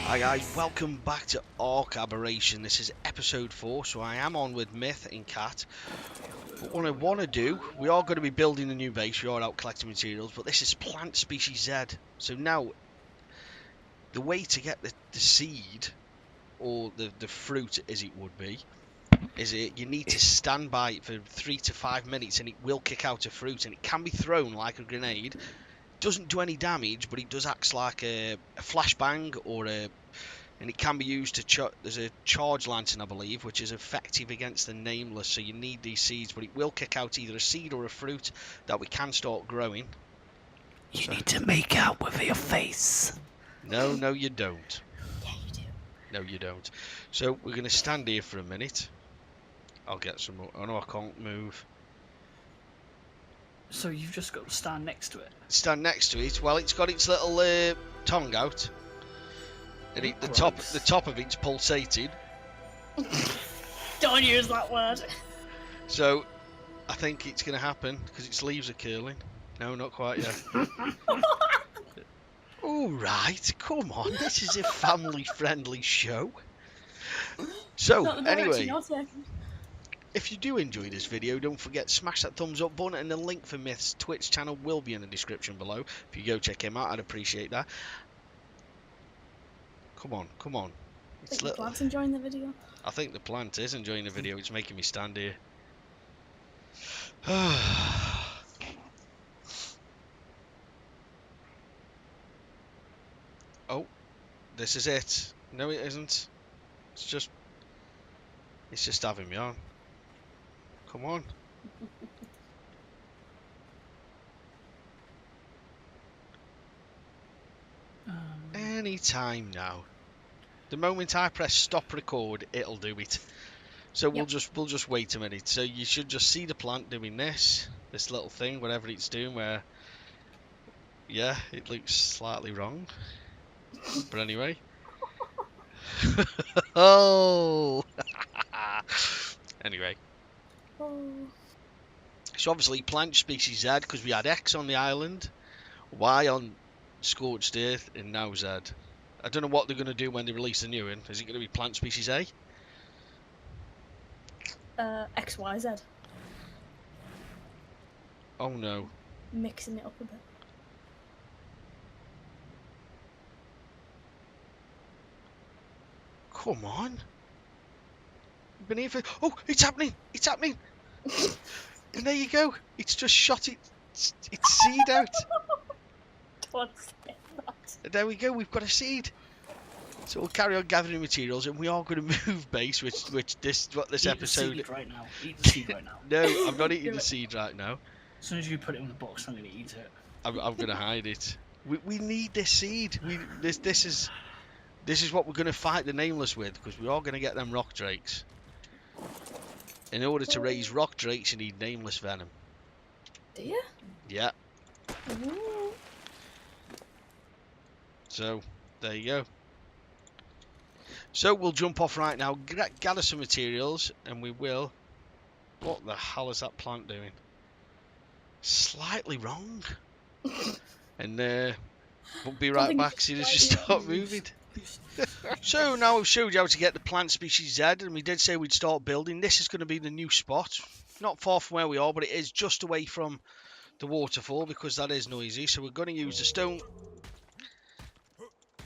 Hi guys, welcome back to Ark Aberration. This is episode 4, so I am on with Myth and Cat. But what I want to do, we are going to be building a new base, we are out collecting materials, but this is plant species Z. So now, the way to get the seed, or the fruit as it would be, is you need to stand by it for 3 to 5 minutes and it will kick out a fruit, and it can be thrown like a grenade. Doesn't do any damage, but it does act like a flashbang or and it can be used to there's a charge lantern, I believe, which is effective against the nameless, so you need these seeds, but it will kick out either a seed or a fruit that we can start growing. You need to make out with your face. No, you don't. Yeah, you do. No, you don't. So we're going to stand here for a minute. I'll get some more. Oh no, I can't move. So you've just got to stand next to it? Stand next to it. Well, it's got its little tongue out. And the top of it's pulsating. Don't use that word. So, I think it's going to happen because its leaves are curling. No, not quite yet. All right, come on. This is a family-friendly show. So, anyway, if you do enjoy this video, don't forget to smash that thumbs up button, and the link for Myth's Twitch channel will be in the description below. If you go check him out, I'd appreciate that. Come on. It's the plant's enjoying the video. I think the plant is enjoying the video. It's making me stand here. Oh, this is it. No, it isn't. It's just having me on. Come on. Anytime now. The moment I press stop record, it'll do it. So we'll just wait a minute. So you should just see the plant doing this little thing, whatever it's doing. Where, yeah, it looks slightly wrong. But anyway. Oh. Anyway. Oh. So obviously plant species Z, because we had X on the island, Y on Scorched Earth, and now Z. I don't know what they're going to do when they release the new one. Is it going to be plant species A? XYZ. Oh no. Mixing it up a bit. Come on. Been here for... Oh, it's happening! It's happening! And there you go. It's just shot its seed out. Don't say that. There we go, we've got a seed. So we'll carry on gathering materials, and we are going to move base, which this episode. Eat the seed right now. Eat the seed right now. No, I'm not eating the seed right now. As soon as you put it in the box, I'm going to eat it. I'm going to hide it. We need this seed. This is what we're going to fight the nameless with, because we are going to get them rock drakes. In order to raise rock drakes, you need nameless venom. Do you? Yeah. Ooh. So, there you go. So, we'll jump off right now, gather some materials, and we will... What the hell is that plant doing? Slightly wrong. And, we'll be right back as soon as you start moving. So, now I've showed you how to get the plant species Z, and we did say we'd start building. This is going to be the new spot. Not far from where we are, but it is just away from the waterfall, because that is noisy. So, we're going to use the stone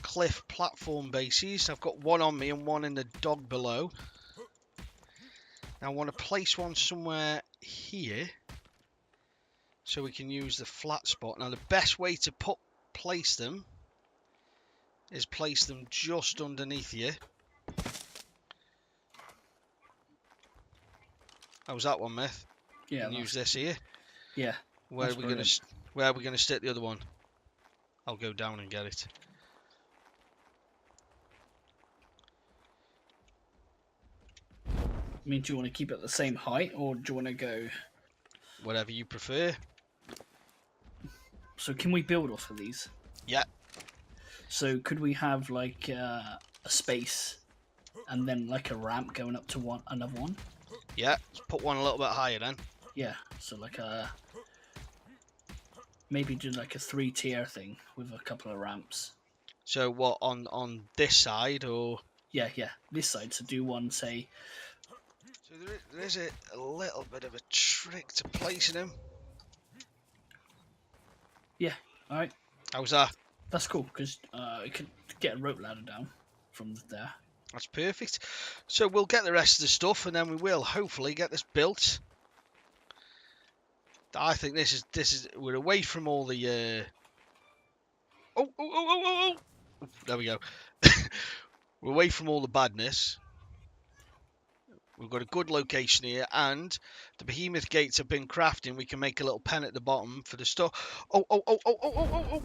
cliff platform bases. I've got one on me and one in the dog below. Now I want to place one somewhere here so we can use the flat spot. Now the best way to place them is place them just underneath here. How's that one, Myth? Yeah. Use this here. Yeah. Where are we going to stick the other one? I'll go down and get it. I mean, do you want to keep it the same height, or do you want to go... Whatever you prefer. So can we build off of these? Yeah. So could we have like a space and then like a ramp going up to another one? Yeah, let's put one a little bit higher then. Yeah, so like a... Maybe do like a 3-tier thing with a couple of ramps. So what, on this side, or? Yeah, this side. So do one, say. So there is a little bit of a trick to placing them. Yeah, all right. How's that? That's cool because I could get a rope ladder down from there. That's perfect. So we'll get the rest of the stuff, and then we will hopefully get this built. I think this is we're away from all the. Oh! There we go. We're away from all the badness. We've got a good location here, and the behemoth gates have been crafting. We can make a little pen at the bottom for the stuff. Oh!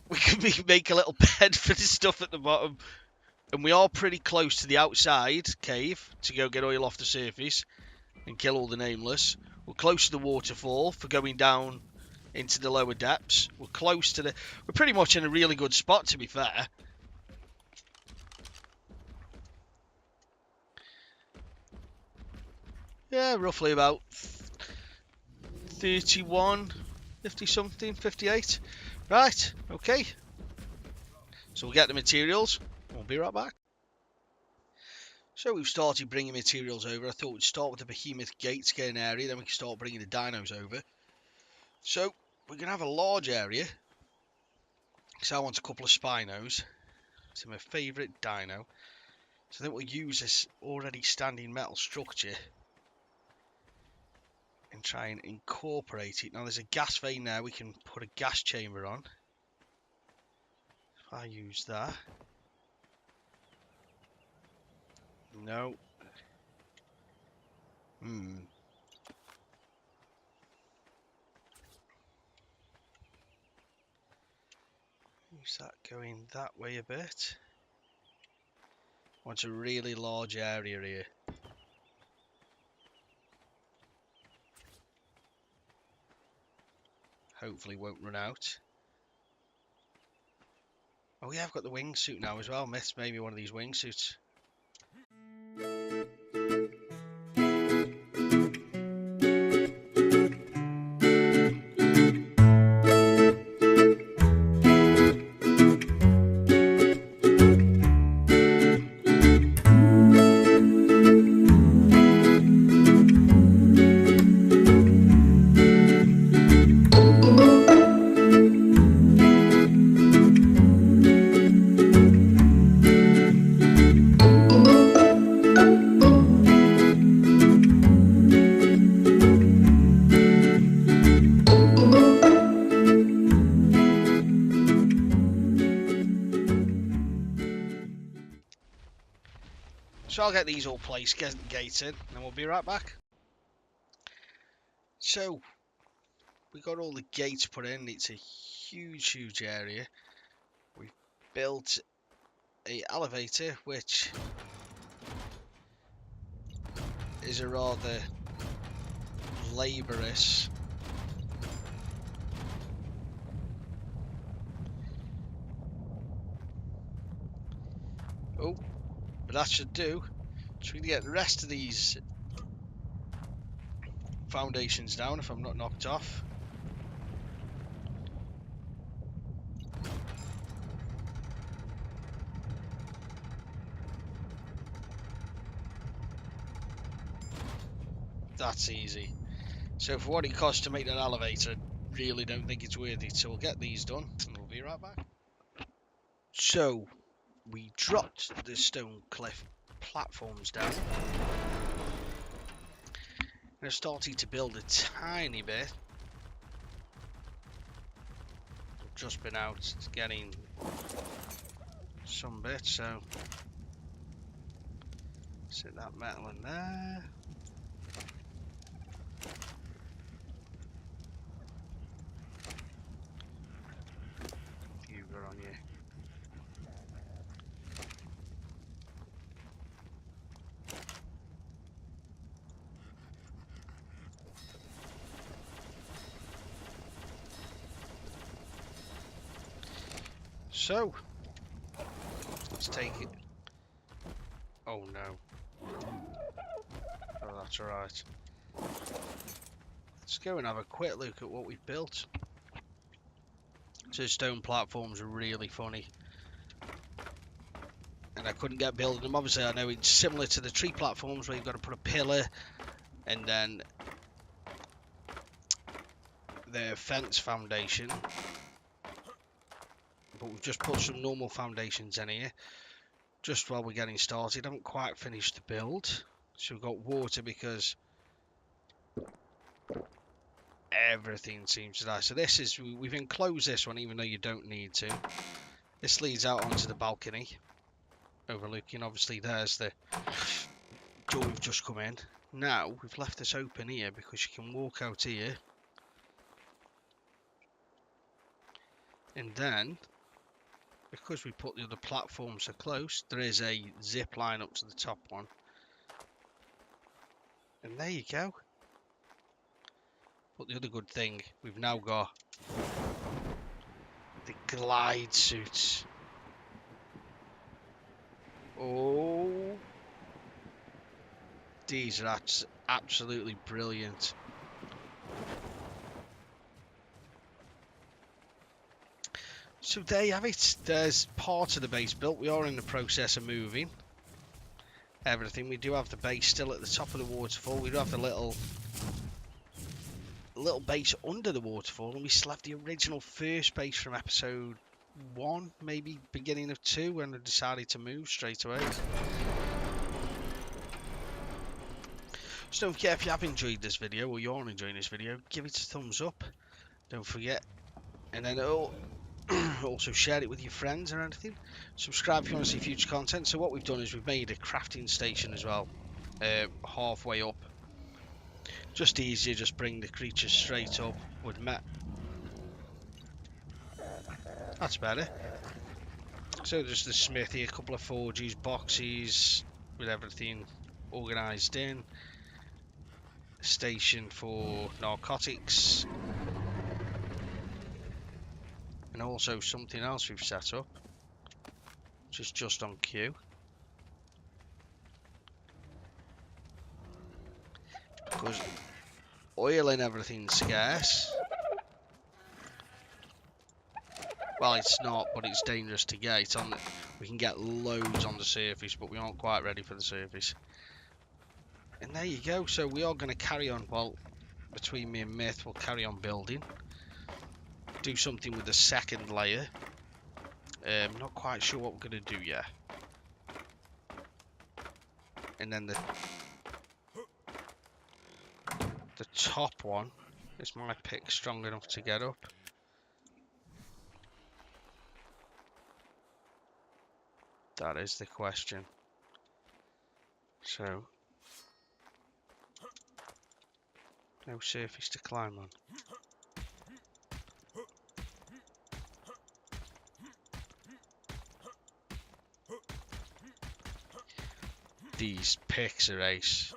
We can make a little pen for the stuff at the bottom. And we are pretty close to the outside cave to go get oil off the surface and kill all the nameless. We're close to the waterfall for going down into the lower depths. We're close to the... We're pretty much in a really good spot, to be fair. Yeah, roughly about 31, 50 something, 58. Right, okay. So we'll get the materials. We'll be right back. So we've started bringing materials over. I thought we'd start with the behemoth gates, get an area, then we can start bringing the dinos over. So we're going to have a large area. because I want a couple of Spinos. It's my favourite dino. So I think we'll use this already standing metal structure and try and incorporate it. Now there's a gas vein there, we can put a gas chamber on. If I use that. No. Use that going that way a bit. Want a really large area here. Hopefully won't run out. Oh yeah, I've got the wingsuit now as well. Myth's maybe one of these wingsuits. So I'll get these all placed, get the gates in, and we'll be right back. So, we got all the gates put in. It's a huge, huge area. We've built a elevator, which is a rather laborious but that should do. So we can get the rest of these foundations down if I'm not knocked off. That's easy. So for what it costs to make that elevator, I really don't think it's worth it. So we'll get these done and we'll be right back. So we dropped the stone cliff platforms down. And I started to build a tiny bit. I've just been out getting some bits, so sit that metal in there. You've got on you. So, let's take it. Oh no. Oh, that's alright. Let's go and have a quick look at what we've built. to stone platforms are really funny. And I couldn't get building them. Obviously, I know it's similar to the tree platforms where you've got to put a pillar and then the fence foundation. But we've just put some normal foundations in here just while we're getting started. I haven't quite finished the build. So we've got water because everything seems to die. So this is, we've enclosed this one even though you don't need to. This leads out onto the balcony, overlooking, obviously there's the door we've just come in. Now we've left this open here because you can walk out here, and then because we put the other platforms so close, there is a zip line up to the top one, and there you go. But the other good thing, we've now got the glide suits. Oh, these are absolutely brilliant. So there you have it. There's part of the base built. We are in the process of moving everything. We do have the base still at the top of the waterfall. We do have the little base under the waterfall, and we still have the original first base from episode 1, maybe beginning of 2, when I decided to move straight away. So don't forget, if you have enjoyed this video or you're enjoying this video, give it a thumbs up. Don't forget, and then also share it with your friends or anything. Subscribe if you want to see future content. So what we've done is we've made a crafting station as well, halfway up. Just easier, just bring the creatures straight up with Met. That's better. So just the smithy, a couple of forges, boxes with everything organised in. Station for narcotics. And also something else we've set up, which is just on cue. Because oil and everything's scarce. Well, it's not, but it's dangerous to get. It's on we can get loads on the surface, but we aren't quite ready for the surface. And there you go. So we are going to carry on. Well, between me and Myth, we'll carry on building. Do something with the second layer. Not quite sure what we're going to do yet. And then the top one, is my pick strong enough to get up? That is the question. So no surface to climb on. These picks are ace.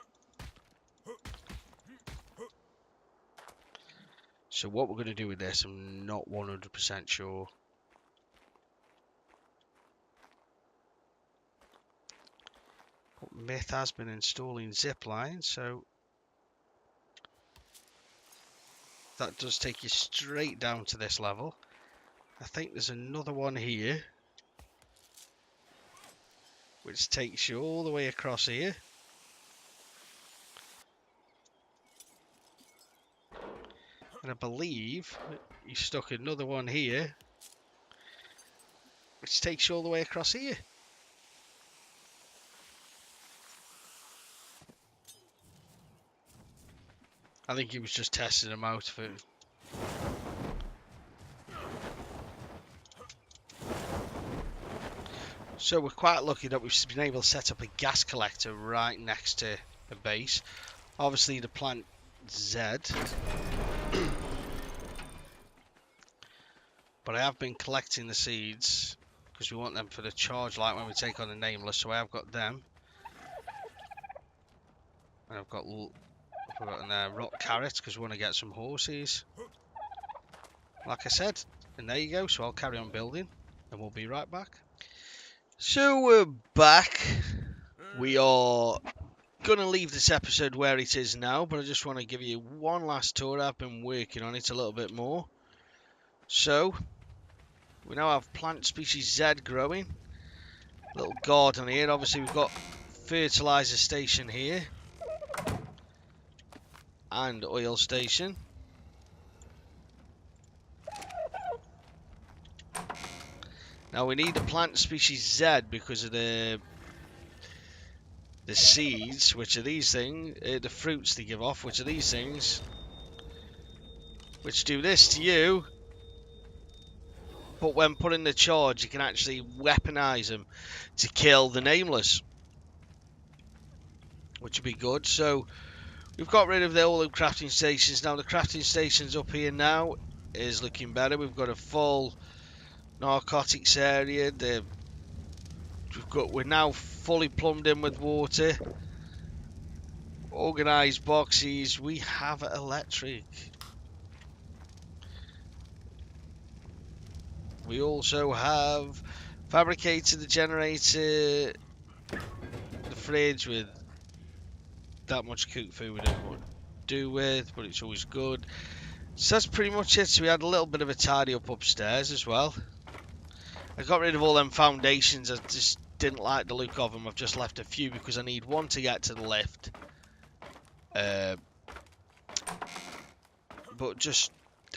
So what we're going to do with this, I'm not 100% sure. But Myth has been installing zip lines, so that does take you straight down to this level. I think there's another one here, which takes you all the way across here. And I believe you stuck another one here, which takes you all the way across here. I think he was just testing them out for... So we're quite lucky that we've been able to set up a gas collector right next to the base. Obviously the plant Z. But I have been collecting the seeds because we want them for the charge light when we take on the Nameless. So I have got them. And I've got rock carrots because we want to get some horses. Like I said, and there you go. So I'll carry on building and we'll be right back. So we're back. We are going to leave this episode where it is now, but I just want to give you one last tour. I've been working on it a little bit more. So We now have plant species Z growing. Little garden here. Obviously, we've got fertilizer station here. And oil station. Now we need the plant species Z because of the seeds, which are these things, the fruits they give off, which are these things, which do this to you. But when put in the charge, you can actually weaponize them to kill the nameless, which would be good. So we've got rid of all the crafting stations. Now the crafting stations up here now is looking better. We've got a full narcotics area. We're now fully plumbed in with water. Organised boxes. We have electric. We also have fabricated the generator, the fridge with that much cooked food we don't want to do with, but it's always good. So that's pretty much it. So we had a little bit of a tidy up upstairs as well. I got rid of all them foundations. I just didn't like the look of them. I've just left a few because I need one to get to the lift. But just,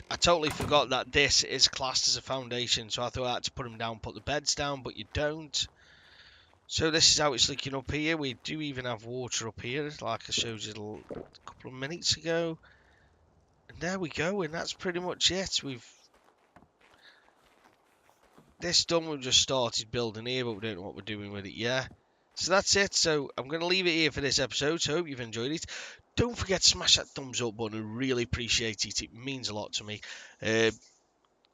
I totally forgot that this is classed as a foundation. So I thought I had to put them down, put the beds down, but you don't. So this is how it's looking up here. We do even have water up here, like I showed you a couple of minutes ago. And there we go, and that's pretty much it. This done, we've just started building here, but we don't know what we're doing with it yet. So that's it. So I'm going to leave it here for this episode. So I hope you've enjoyed it. Don't forget to smash that thumbs up button. I really appreciate it. It means a lot to me.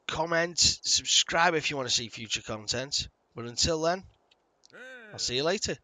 Comment, subscribe if you want to see future content. But until then, I'll see you later.